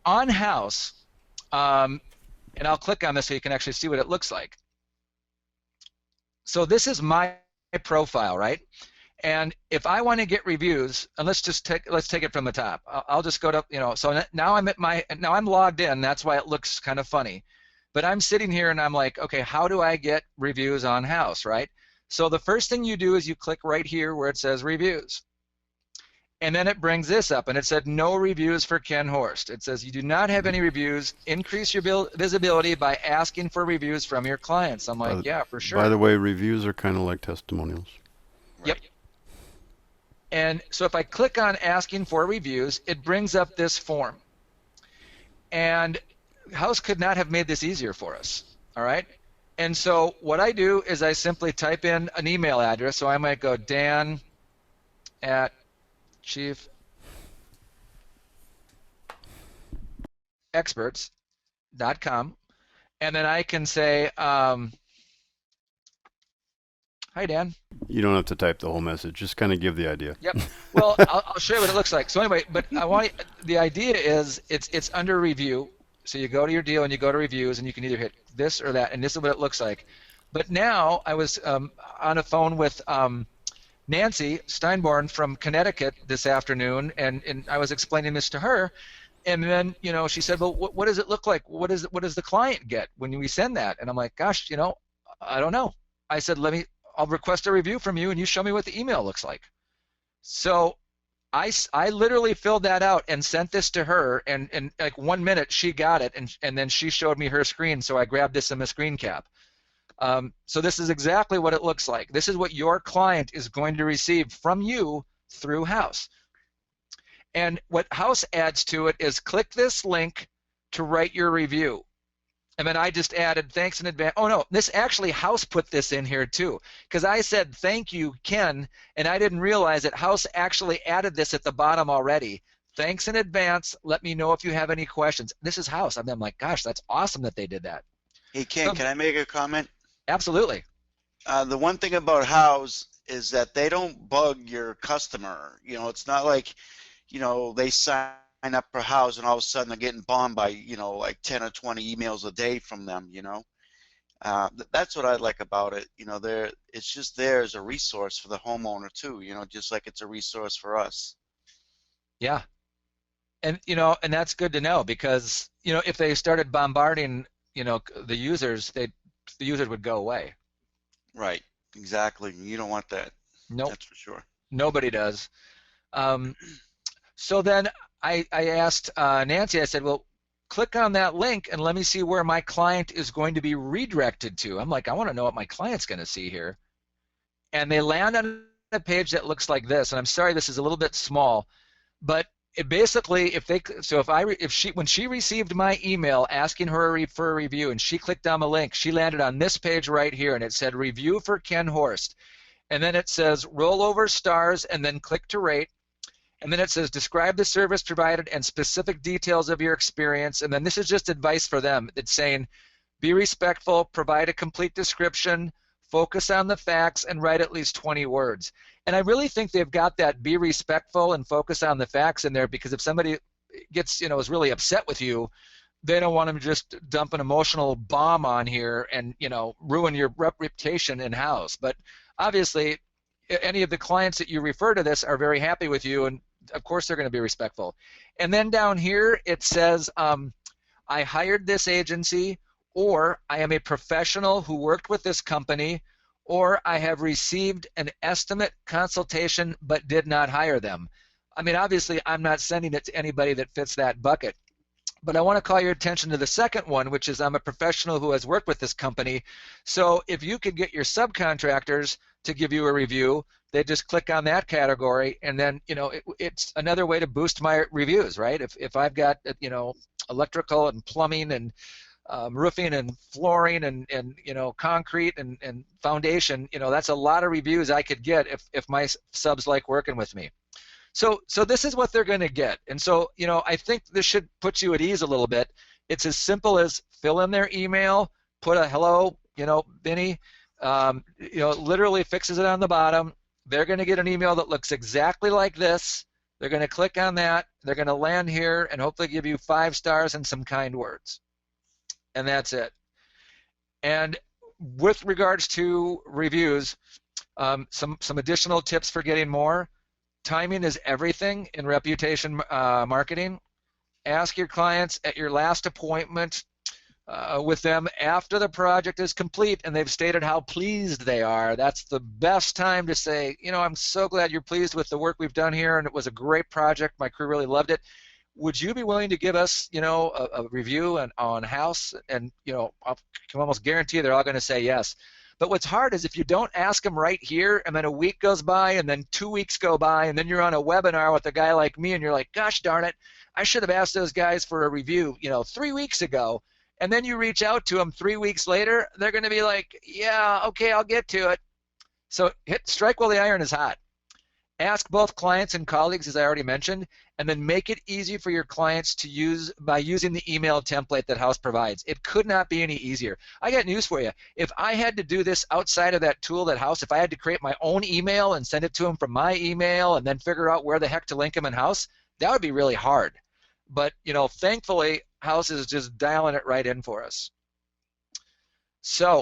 on House, and I'll click on this so you can actually see what it looks like. So this is my profile, right? And if I want to get reviews, and let's take it from the top. I'll just go to, so now now I'm logged in. That's why it looks kind of funny. But I'm sitting here and I'm like, okay, how do I get reviews on House, right? So the first thing you do is you click right here where it says reviews. And then it brings this up, and it said no reviews for Ken Horst. It says you do not have any reviews. Increase your visibility by asking for reviews from your clients. I'm By like, the, yeah, for by sure. the way, reviews are kind of like testimonials. Yep. Right. And so if I click on asking for reviews, it brings up this form. And House could not have made this easier for us. All right. And so what I do is I simply type in an email address. So I might go Dan at chiefexperts.com. And then I can say, hi, Dan. You don't have to type the whole message. Just kind of give the idea. Yep. Well, I'll show you what it looks like. So anyway, but the idea is it's under review. So you go to your deal and you go to reviews and you can either hit this or that, and this is what it looks like. But now I was on a phone with Nancy Steinborn from Connecticut this afternoon, and I was explaining this to her, and then she said, well, what does it look like? What does the client get when we send that? And I'm like, gosh, I don't know. I said, I'll request a review from you, and you show me what the email looks like. So I literally filled that out and sent this to her, and in like 1 minute she got it, and then she showed me her screen, so I grabbed this in the screen cap. So this is exactly what it looks like. This is what your client is going to receive from you through House. And what House adds to it is click this link to write your review. And then I just added thanks in advance. Oh no, this actually House put this in here too, because I said thank you, Ken, and I didn't realize that House actually added this at the bottom already. Thanks in advance. Let me know if you have any questions. This is House. I'm like, gosh, that's awesome that they did that. Hey, Ken, So, can I make a comment? absolutely. The one thing about Houzz is that they don't bug your customer. It's not like, they sign up for Houzz and all of a sudden they're getting bombed by, like 10 or 20 emails a day from them. That's what I like about it. It's just there as a resource for the homeowner too, just like it's a resource for us. Yeah. And that's good to know, because if they started bombarding the users, the users would go away. Right, exactly. You don't want that. Nope, That's for sure. nobody does. Um, so then I asked Nancy, I said, well, click on that link and let me see where my client is going to be redirected to. I'm like, I want to know what my client's going to see here. And they land on a page that looks like this. And I'm sorry, this is a little bit small, but it basically, when she received my email asking her for a review and she clicked on the link, she landed on this page right here, and it said review for Ken Horst. And then it says roll over stars and then click to rate. And then it says describe the service provided and specific details of your experience. And then this is just advice for them. It's saying be respectful, provide a complete description, focus on the facts, and write at least 20 words. And I really think they've got that be respectful and focus on the facts in there, because if somebody is really upset with you, they don't want them to just dump an emotional bomb on here and, ruin your reputation in House. But obviously, any of the clients that you refer to this are very happy with you, and of course they're going to be respectful. And then down here it says, I hired this agency, or I am a professional who worked with this company, or I have received an estimate consultation but did not hire them. I mean, obviously I'm not sending it to anybody that fits that bucket. But I want to call your attention to the second one, which is I'm a professional who has worked with this company. So if you could get your subcontractors to give you a review, they just click on that category, and then it's another way to boost my reviews, right? If I've got electrical and plumbing and roofing and flooring and concrete and foundation, that's a lot of reviews I could get if my subs like working with me. So this is what they're going to get. And so, I think this should put you at ease a little bit. It's as simple as fill in their email, put a hello, Benny, literally fixes it on the bottom. They're going to get an email that looks exactly like this. They're going to click on that. They're going to land here and hopefully give you 5 stars and some kind words. And that's it. And with regards to reviews, some additional tips for getting more. Timing is everything in reputation marketing. Ask your clients at your last appointment with them after the project is complete and they've stated how pleased they are. That's the best time to say, you know, I'm so glad you're pleased with the work we've done here and it was a great project. My crew really loved it. Would you be willing to give us, you know, a review on Houzz? And, you know, I can almost guarantee they're all going to say yes. But what's hard is if you don't ask them right here and then a week goes by and then 2 weeks go by and then you're on a webinar with a guy like me and you're like, gosh darn it, I should have asked those guys for a review, you know, 3 weeks ago. And then you reach out to them 3 weeks later, they're going to be like, yeah, okay, I'll get to it. So strike while the iron is hot. Ask both clients and colleagues, as I already mentioned, and then make it easy for your clients to use by using the email template that Houzz provides. It could not be any easier. I got news for you. If I had to do this outside of that tool that Houzz, if I had to create my own email and send it to them from my email and then figure out where the heck to link them in Houzz, that would be really hard. But, you know, thankfully, Houzz is just dialing it right in for us. So